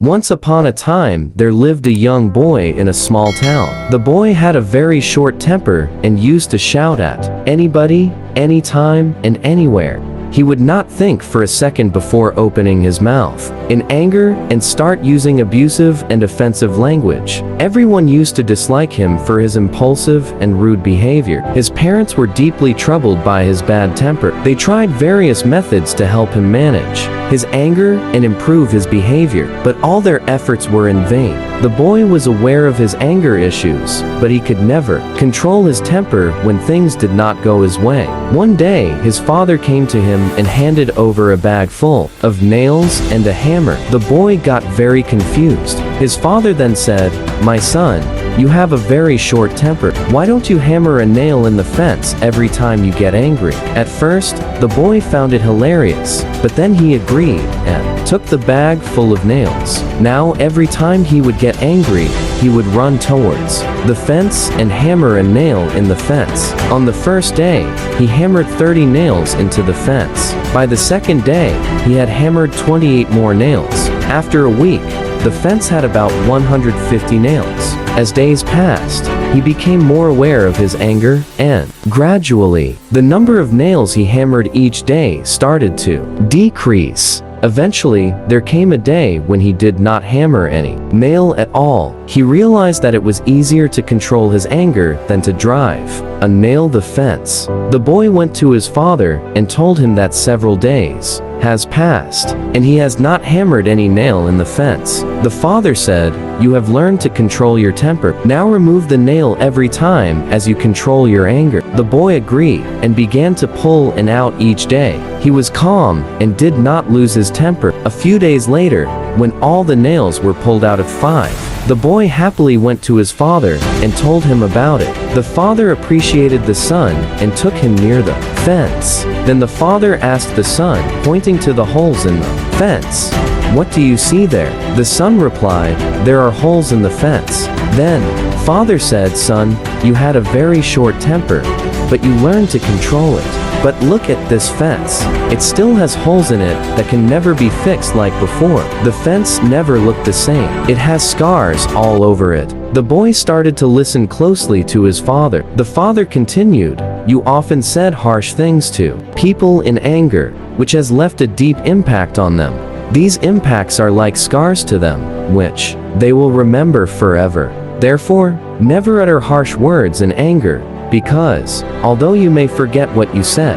Once upon a time, there lived a young boy in a small town. The boy had a very short temper and used to shout at anybody, anytime, and anywhere. He would not think for a second before opening his mouth in anger and start using abusive and offensive language. Everyone used to dislike him for his impulsive and rude behavior. His parents were deeply troubled by his bad temper. They tried various methods to help him manage his anger and improve his behavior, but all their efforts were in vain. The boy was aware of his anger issues, but he could never control his temper when things did not go his way. One day, his father came to him and handed over a bag full of nails and a hammer. The boy got very confused. His father then said, "My son, you have a very short temper. Why don't you hammer a nail in the fence every time you get angry?" At first, the boy found it hilarious, but then he agreed and took the bag full of nails. Now every time he would get angry, he would run towards the fence and hammer a nail in the fence. On the first day, he hammered 30 nails into the fence. By the second day, he had hammered 28 more nails. After a week, the fence had about 150 nails. As days passed, he became more aware of his anger, and gradually, the number of nails he hammered each day started to decrease. Eventually, there came a day when he did not hammer any nail at all. He realized that it was easier to control his anger than to drive a nail the fence. The boy went to his father and told him that several days has passed, and he has not hammered any nail in the fence. The father said, "You have learned to control your temper. Now remove the nail every time as you control your anger." The boy agreed and began to pull and out each day. He was calm and did not lose his temper. A few days later, when all the nails were pulled out of 5, the boy happily went to his father and told him about it. The father appreciated the son and took him near the fence. Then the father asked the son, pointing to the holes in the fence, "What do you see there?" The son replied, "There are holes in the fence." Then, father said, "Son, you had a very short temper, but you learned to control it. But look at this fence. It still has holes in it that can never be fixed like before. The fence never looked the same. It has scars all over it." The boy started to listen closely to his father. The father continued, "You often said harsh things to people in anger, which has left a deep impact on them. These impacts are like scars to them, which they will remember forever. Therefore, never utter harsh words in anger, because, although you may forget what you said,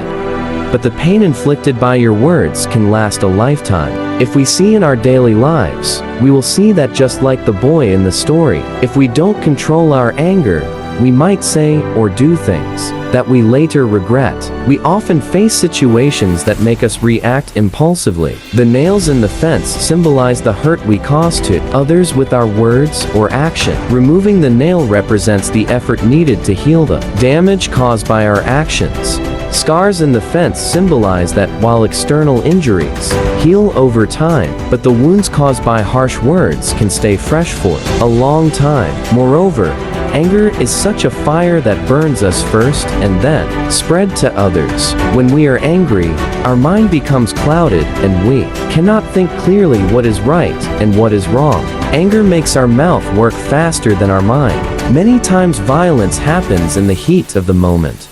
but the pain inflicted by your words can last a lifetime." If we see in our daily lives, we will see that just like the boy in the story, if we don't control our anger, we might say or do things that we later regret. We often face situations that make us react impulsively. The nails in the fence symbolize the hurt we cause to others with our words or action. Removing the nail represents the effort needed to heal the damage caused by our actions. Scars in the fence symbolize that while external injuries heal over time, but the wounds caused by harsh words can stay fresh for a long time. Moreover, anger is such a fire that burns us first and then spread to others. When we are angry, our mind becomes clouded and we cannot think clearly what is right and what is wrong. Anger makes our mouth work faster than our mind. Many times violence happens in the heat of the moment.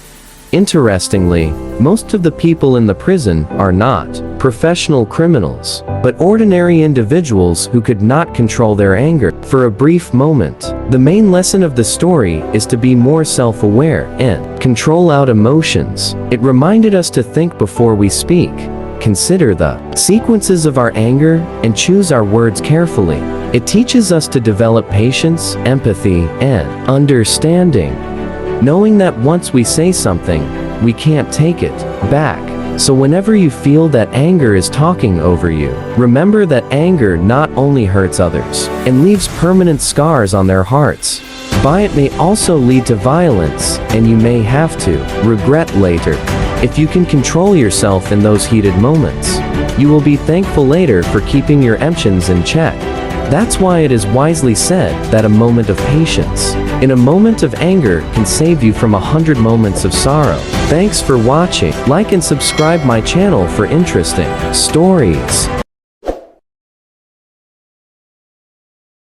Interestingly, most of the people in the prison are not professional criminals, but ordinary individuals who could not control their anger for a brief moment. The main lesson of the story is to be more self-aware and control out emotions. It reminded us to think before we speak, consider the sequences of our anger, and choose our words carefully. It teaches us to develop patience, empathy, and understanding, knowing that once we say something, we can't take it back. So whenever you feel that anger is talking over you, remember that anger not only hurts others and leaves permanent scars on their hearts, but it may also lead to violence, and you may have to regret later. If you can control yourself in those heated moments, you will be thankful later for keeping your emotions in check. That's why it is wisely said that a moment of patience in a moment of anger can save you from 100 moments of sorrow. Thanks for watching. Like and subscribe my channel for interesting stories.